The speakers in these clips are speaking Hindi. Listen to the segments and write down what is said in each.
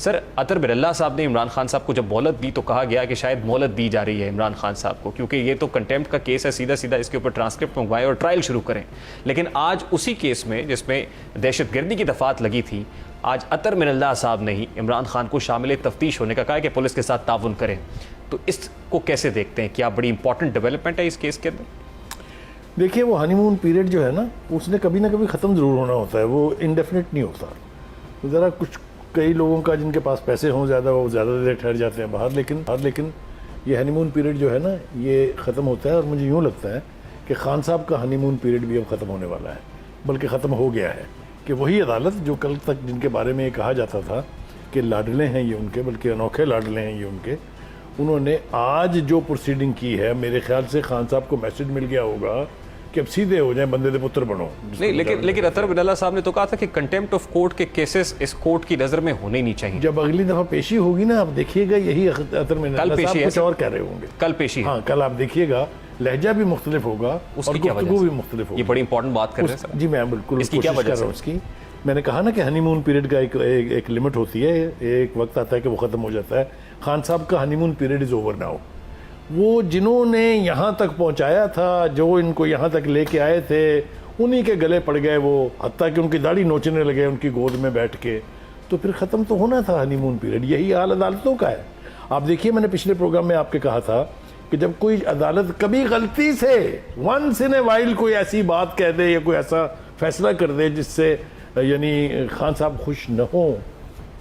सर, अतर बिरल्ला साहब ने इमरान खान साहब को जब मोहलत दी तो कहा गया कि शायद मोहलत दी जा रही है इमरान खान साहब को, क्योंकि ये तो कंटेम्प्ट का केस है, सीधा सीधा इसके ऊपर ट्रांसक्रिप्ट मंगवाएं और ट्रायल शुरू करें। लेकिन आज उसी केस में जिसमें दहशतगर्दी की दफात लगी थी, आज अतर बिरल्ला साहब ने ही इमरान खान को शामिल तफ्तीश होने का कहा कि पुलिस के साथ ताउन करें। तो इसको कैसे देखते हैं? क्या बड़ी इंपॉर्टेंट डेवलपमेंट है इस केस के अंदर? देखिए, वो हनीमून पीरियड जो है ना, उसने कभी ना कभी ख़त्म ज़रूर होना होता है, वो इंडेफिनिट नहीं होता। तो ज़रा कुछ कई लोगों का जिनके पास पैसे हों ज़्यादा, वो ज़्यादा देर ठहर जाते हैं बाहर, लेकिन ये हनीमून पीरियड जो है ना, ये ख़त्म होता है। और मुझे यूँ लगता है कि खान साहब का हनीमून पीरियड भी अब ख़त्म होने वाला है, बल्कि ख़त्म हो गया है। कि वही अदालत जो कल तक जिनके बारे में ये कहा जाता था कि लाडले हैं ये उनके, बल्कि अनोखे लाडले हैं ये उनके, उन्होंने आज जो प्रोसीडिंग की है, मेरे ख्याल से खान साहब को मैसेज मिल गया होगा कि अब सीधे हो जाए, बंदे दे पुत्र बनो। नहीं, लेकिन अतर बिरल्ला साहब ने तो कहा था कि कंटेम्प्ट ऑफ कोर्ट के केसेस इस कोर्ट की नजर में होने नहीं चाहिए। जब अगली दफा पेशी होगी ना, आप देखिएगा यही अतर बिरल्ला साहब कुछ और कह रहे होंगे। कल पेशी है। हाँ, कल आप देखिएगा, लहजा भी मुख्तलिफ होगा और गुफ्तगू भी मुख्तलिफ होगी। ये बड़ी इंपॉर्टेंट बात कर रहे हैं। जी, मैं बिल्कुल इसकी क्या वजह है? उसकी मैंने कहा ना कि हनीमून पीरियड का एक लिमिट होती है, एक वक्त आता है कि वो ख़त्म हो जाता है। खान साहब का honeymoon period is over now. वो जिन्होंने यहाँ तक पहुँचाया था, जो इनको यहाँ तक लेके आए थे, उन्हीं के गले पड़ गए वो, हत्ता कि उनकी दाढ़ी नोचने लगे उनकी गोद में बैठ के। तो फिर ख़त्म तो होना था हनीमून पीरियड। यही हाल अदालतों का है। आप देखिए, मैंने पिछले प्रोग्राम में आपके कहा था कि जब कोई अदालत कभी गलती से वंस इन ए वाइल कोई ऐसी बात कह दे या कोई ऐसा फैसला कर दे जिससे यानी खान साहब खुश न हो,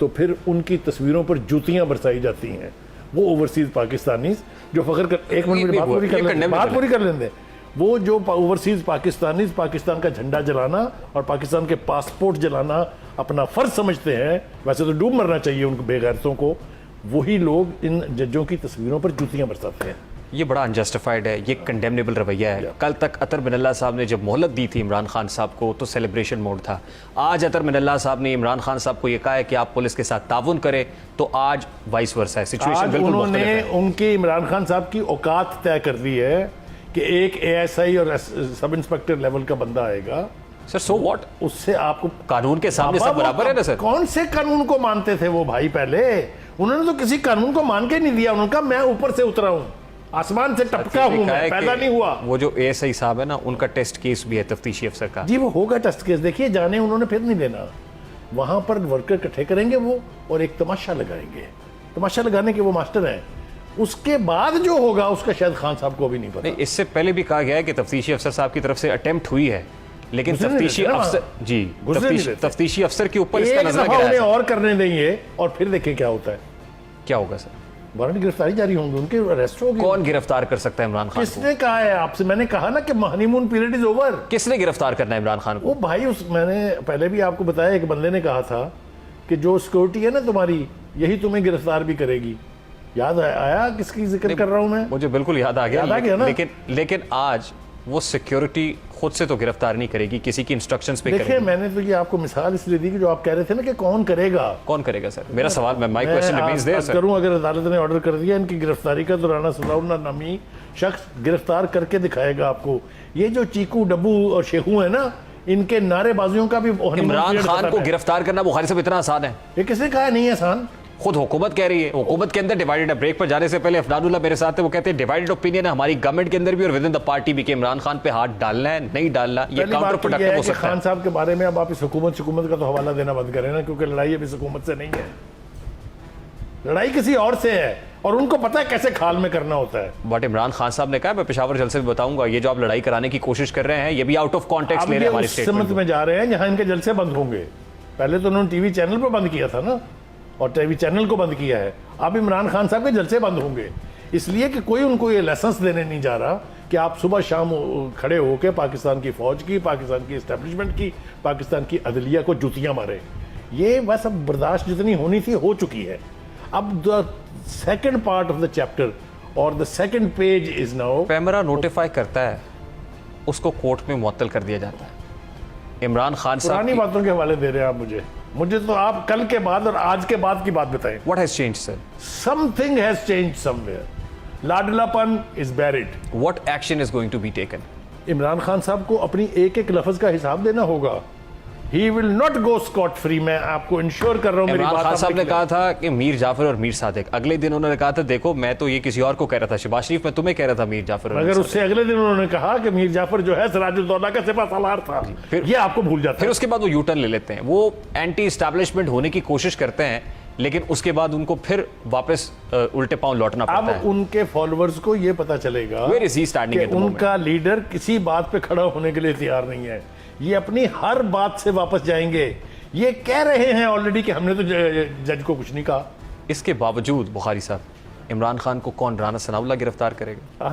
तो फिर उनकी तस्वीरों पर जूतियां बरसाई जाती हैं। वो ओवरसीज पाकिस्तानी जो फख्र कर, एक मिनट बात पूरी कर लेंगे। वो जो ओवरसीज पाकिस्तानी पाकिस्तान का झंडा जलाना और पाकिस्तान के पासपोर्ट जलाना अपना फर्ज समझते हैं, वैसे तो डूब मरना चाहिए उनको बेगैरतों को, वही लोग इन जजों की तस्वीरों पर जूतियां बरसाते हैं। ये बड़ा अनजस्टिफाइड है, ये कंडेमनेबल रवैया है। कल तक अतर बिरल्ला साहब ने जब मोहलत दी थी इमरान खान साहब को तो सेलिब्रेशन मोड था। आज अतर बिरल्ला साहब ने इमरान खान साहब को ये कहा है कि आप पुलिस के साथ ताउन करें, तो आज वाइस वर्सा है, सिचुएशन बिल्कुल मुख्तलिफ है। उन्होंने उनके इमरान खान साहब की औकात तय कर दी है कि एक ASI और सब इंस्पेक्टर लेवल का बंदा आएगा। Sir, so what? उससे आपको कानून के सामने सब बराबर है ना सर? कौन से कानून को मानते थे वो भाई? पहले उन्होंने तो किसी कानून को मान के नहीं दिया। उन्होंने कहा मैं ऊपर से उतरा हूं, आसमान से टपका हूं, मैं पैदा नहीं हुआ। वो जो ASI साहब है ना, उनका टेस्ट केस भी है तफ्तीशी अफसर का। जी, वो होगा टेस्ट केस। देखिए, जाने उन्होंने फिर नहीं लेना। वहां पर वर्कर इकट्ठे करेंगे वो और एक तमाशा लगाएंगे। तमाशा लगाने के वो मास्टर हैं। उसके बाद जो होगा उसका शायद खान साहब को भी नहीं पता। नहीं, इससे पहले भी कहा गया है कि तफ्तीशी अफसर साहब की तरफ से अटेम्प्ट हुई है, लेकिन तफ्तीशी अफसर के ऊपर इसका नजर गिरा है। और करने देंगे और फिर देखें क्या होता है। क्या होगा सर? वारंट गिरफ्तारी जारी होंगे, उनके अरेस्ट होगी। कौन गिरफ्तार कर सकता है इमरान खान को? किसने कहा है आपसे? मैंने कहा ना कि हनीमून पीरियड इज ओवर। किसने गिरफ्तार करना है इमरान खान को? वो भाई, मैंने पहले भी आपको बताया, एक बंदे ने कहा था कि जो सिक्योरिटी है ना तुम्हारी, यही तुम्हें गिरफ्तार भी करेगी। याद आया किसकी जिक्र कर रहा हूं मैं? मुझे बिल्कुल याद आ गया ना? लेकिन आज वो सिक्योरिटी खुद से तो गिरफ्तार नहीं करेगी, किसी की इंस्ट्रक्शंस पे देखिए, करेगी। मैंने तो ये आपको मिसाल इसलिए दी कि जो आप कह रहे थे ना कि कौन करेगा सर? मेरा सवाल, my question remains there sir. करूं, अगर अदालत ने ऑर्डर कर दिया इनकी गिरफ्तारी का, तो राना सलाउल्लाह नामी शख्स गिरफ्तार करके दिखाएगा आपको। ये जो चीकू, डब्बू और शेखू है ना, इनके नारेबाजियों का भी इमरान खान को गिरफ्तार करना बुखारी साहब इतना आसान है? ये किसने कहा नहीं आसान? खुद हुकूमत कह रही है। हुकूमत के अंदर डिवाइडेड है। ब्रेक पर जाने से पहले अफनानुल्लाह मेरे साथ है, वो कहते हैं डिवाइडेड ओपिनियन है हमारी गवर्नमेंट के अंदर भी और विद इन द पार्टी भी कि इमरान खान पे हाथ डालना है नहीं डालना, ये काउंटर प्रोडक्टिव हो सकता है। खान साहब के बारे में अब आप इस हुकूमत का तो हवाला देना बंद करें ना, क्योंकि लड़ाई अभी हुकूमत से नहीं है, लड़ाई किसी और से है और उनको पता है कैसे खाल में करना होता है। बट इमरान खान साहब ने कहा, मैं पेशावर जलसे में बताऊंगा, ये जो आप लड़ाई कराने की कोशिश कर रहे हैं ये भी आउट ऑफ कॉन्टेक्स्ट ले रहे हैं हमारी स्टेटमेंट में जा रहे हैं जहां इनके जलसे बंद होंगे। पहले तो उन्होंने टीवी चैनल पर बंद किया था ना, और टीवी चैनल को बंद किया है। अब इमरान खान साहब के जलसे बंद होंगे, इसलिए कि कोई उनको ये लाइसेंस देने नहीं जा रहा कि आप सुबह शाम खड़े होकर पाकिस्तान की फौज की, पाकिस्तान की एस्टेब्लिशमेंट की, पाकिस्तान की अदलिया को जूतियां मारे। ये बस अब बर्दाश्त जितनी होनी थी हो चुकी है। अब the second part of the chapter और the second page is now, PEMRA notify करता है, उसको कोर्ट में मुअत्तल कर दिया जाता है। इमरान खान साहब पुरानी बातों के हवाले दे रहे हैं आप मुझे तो आप कल के बाद और आज के बाद की बात बताएं। What has changed, sir? Something has changed somewhere. लाडलापन is buried. What action is going to be taken? Imran Khan साहब को अपनी एक एक लफ्ज का हिसाब देना होगा। He will not go Scott free. मैं आपको इंश्योर कर रहा हूं। मेरी इमरान बात खान साहब आपने ने कहा था कि मीर जाफर और मीर सादिक, अगले दिन उन्होंने कहा था देखो मैं तो ये किसी और को कह रहा था, शहबाज शरीफ मैं तुम्हें कह रहा था मीर जाफर और अगर उससे अगले दिन उन्होंने कहा कि मीर जाफर जो है सिराजुद्दौला का सिपह सालार था, फिर ये आपको भूल जाता फिर है। उसके बाद वो यू टर्न ले लेते हैं, वो एंटी एस्टैब्लिशमेंट होने की कोशिश करते हैं, लेकिन उसके बाद उनको फिर वापस उल्टे पांव लौटना अब पड़ता है। उनके फॉलोअर्स को ये पता चलेगा Where is he standing कि at the moment? उनका लीडर किसी बात पे खड़ा होने के लिए तैयार नहीं है। ये अपनी हर बात से वापस जाएंगे। ये कह रहे हैं ऑलरेडी कि हमने तो जज को कुछ नहीं कहा। इसके बावजूद बुखारी साहब, इमरान खान को कौन, राना सनाउल्लाह गिरफ्तार करेगा?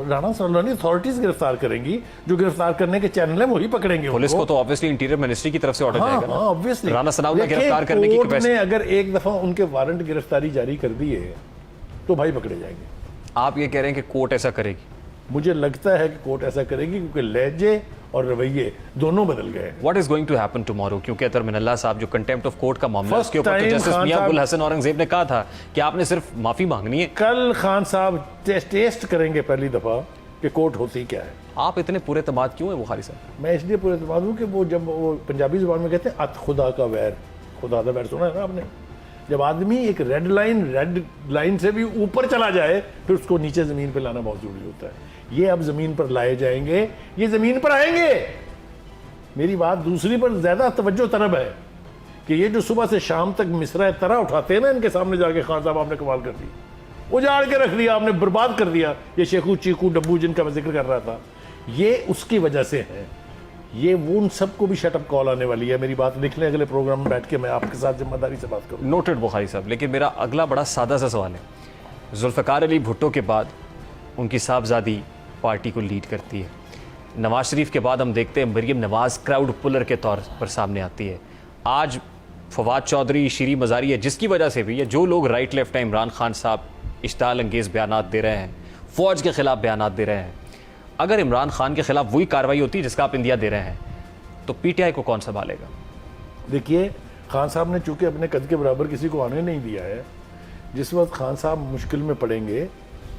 राणा सनाउल्लाह अथॉरिटीज गिरफ्तार करेंगी, जो गिरफ्तार करने के चैनल है वही पकड़ेंगे पुलिस उनको। को तो ऑब्वियसली इंटीरियर मिनिस्ट्री की तरफ से ऑर्डर जाएगा ना। ऑब्वियसली राना सनाउल्लाह गिरफ्तार करने की कोर्ट कैपेसिटी। ने अगर एक दफा उनके वारंट गिरफ्तारी जारी कर दिए तो भाई पकड़े जाएंगे। आप ये कह रहे हैं कि कोर्ट ऐसा करेगी? मुझे लगता है कि कोर्ट ऐसा करेगी क्योंकि लहजे और रवैये दोनों बदल गए हैं। What is going to happen tomorrow? क्योंकि अतर मिनल्ला साहब जो कंटेम्प्ट ऑफ कोर्ट का मामला है, First उसके ऊपर तो time जस्टिस खान मियां साहब- अबुल हसन औरंगजेब ने कहा था कि आपने सिर्फ माफी मांगनी है। कल खान साहब टेस्ट करेंगे पहली दफा कि कोर्ट होती क्या है। आप इतने पूरे तमाद क्यों है बुखारी साहब? मैं इसलिए पूरे एतमाद हूँ कि वो जब वो पंजाबी जुबान में कहते हैं अत खुदा का वैर, खुदा का वैर सुना है ना आपने? जब आदमी एक रेड लाइन से भी ऊपर चला जाए फिर उसको नीचे जमीन पर लाना बहुत जरूरी होता है। ये अब जमीन पर लाए जाएंगे, ये जमीन पर आएंगे। मेरी बात दूसरी पर ज्यादा तवज्जो तलब है कि ये जो सुबह से शाम तक मिसरा तरह उठाते हैं ना इनके सामने जाके, खान साहब आपने कमाल कर दी, उजाड़ के रख दिया आपने, बर्बाद कर दिया। ये शेखू चीकू डब्बू जिनका मैं जिक्र कर रहा था, ये उसकी वजह से है। ये वो उन सबको भी शटअप कॉल आने वाली है। मेरी बात लिख लें, अगले प्रोग्राम में बैठ के मैं आपके साथ जिम्मेदारी से बात करूँ। नोटेड बुखारी साहब। लेकिन मेरा अगला बड़ा सादा सा सवाल है, जुल्फ़िकार अली भुट्टो के बाद उनकी साहबजादी पार्टी को लीड करती है, नवाज शरीफ के बाद हम देखते हैं मरीम नवाज क्राउड पुलर के तौर पर सामने आती है। आज फवाद चौधरी, शीरी मज़ारी है, जिसकी वजह से भी ये जो लोग राइट लेफ्ट हैं, इमरान खान साहब इश्ताल अंगेज़ बयानात दे रहे हैं, फ़ौज के ख़िलाफ़ बयानात दे रहे हैं। अगर इमरान खान के ख़िलाफ़ वही कार्रवाई होती है जिसका आप इंदिया दे रहे हैं, तो पीटीआई को कौन संभालेगा? देखिए, खान साहब ने चूंकि अपने कद के बराबर किसी को आने नहीं दिया है, जिस वक्त खान साहब मुश्किल में पड़ेंगे,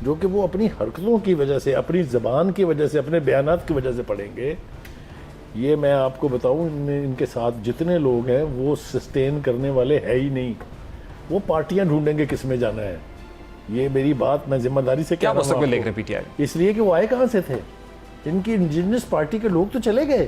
जो कि वो अपनी हरकतों की वजह से, अपनी ज़बान की वजह से, अपने बयानात की वजह से पड़ेंगे, ये मैं आपको बताऊं, इनके साथ जितने लोग हैं वो सस्टेन करने वाले है ही नहीं। वो पार्टियां ढूंढेंगे किस में जाना है। ये मेरी बात मैं जिम्मेदारी से क्या कह रहा हूं मुस्तकबिल आपको। देख रहे हैं पीटीआई? इसलिए कि वो आए कहाँ से थे? इनकी इंडिजिनस पार्टी के लोग तो चले गए।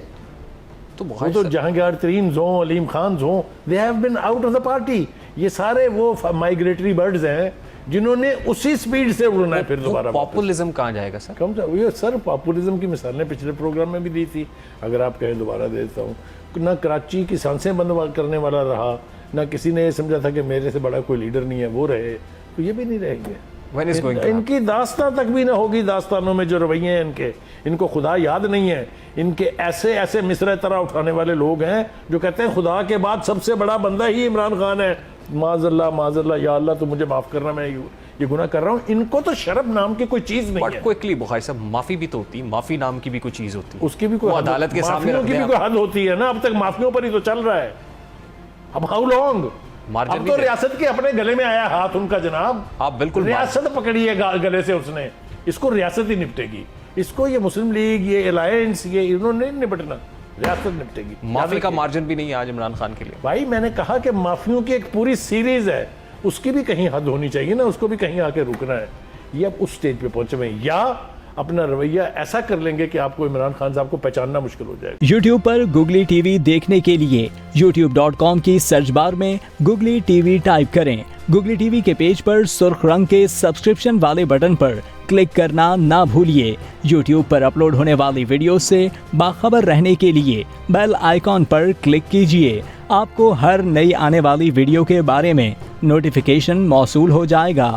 तो वो बुखारी तो साहब, जहांगीर तरीन हों, अलीम खान हों, they have been out of the party. ये सारे वो माइग्रेटरी बर्ड्स हैं जिन्होंने उसी स्पीड से उड़ना है फिर दोबारा। पॉपुलिज्म कहाँ जाएगा सर? कम से ये सर पॉपुलिज्म की मिसालें पिछले प्रोग्राम में भी दी थी, अगर आप कहें दोबारा दे देता हूँ। ना कराची की सांसें बंद करने वाला रहा, ना किसी ने ये समझा था कि मेरे से बड़ा कोई लीडर नहीं है, वो रहे, तो ये भी नहीं रहेंगे। When is going to happen? इनकी दास्तां तक भी ना होगी। दास्तानों में जो रवैये हैं इनके, इनको खुदा याद नहीं है। इनके ऐसे ऐसे मिसरे तरह उठाने वाले लोग हैं जो कहते हैं खुदा के बाद सबसे बड़ा बंदा ही इमरान खान है। माज़अल्लाह, या अल्लाह तो मुझे माफ करना, मैं ये गुनाह कर रहा हूँ। इनको तो शर्म नाम की कोई चीज नहीं बट है। क्विकली बुखारी साहब, माफी भी तो होती है, माफी नाम की भी कोई चीज होती है, उसकी भी कोई वो हद- अदालत के सामने माफियों रख की दें भी आप। कोई हद होती है ना। अब तक माफियों पर ही तो चल रहा है। अब हाउ लॉन्ग? मार्जिन अब भी तो दे- रियासत के अपने गले में आया हाथ उनका जनाब। आप बिल्कुल रियासत पकड़ी है गले से उसने, इसको रियासत ही निपटेगी। इसको ये मुस्लिम लीग, ये अलायंस, ये इन्होंने नहीं निपटना, रियासत निपटेगी। माफी का मार्जिन भी नहीं है आज इमरान खान के लिए। भाई मैंने कहा कि माफियों की एक पूरी सीरीज है, उसकी भी कहीं हद होनी चाहिए ना, उसको भी कहीं आके रुकना है। ये अब उस स्टेज पे पहुंचे हुए हैं, या अपना रवैया ऐसा कर लेंगे कि आपको इमरान खान साहब को पहचानना मुश्किल हो जाएगा। YouTube पर गुगली टीवी देखने के लिए youtube.com की सर्च बार में गुगली टीवी टाइप करें। गुगली टीवी के पेज पर सुर्ख रंग के सब्सक्रिप्शन वाले बटन पर क्लिक करना ना भूलिए। YouTube पर अपलोड होने वाली वीडियो से बाखबर रहने के लिए बेल आइकॉन पर क्लिक कीजिए। आपको हर नई आने वाली वीडियो के बारे में नोटिफिकेशन मौसूल हो जाएगा।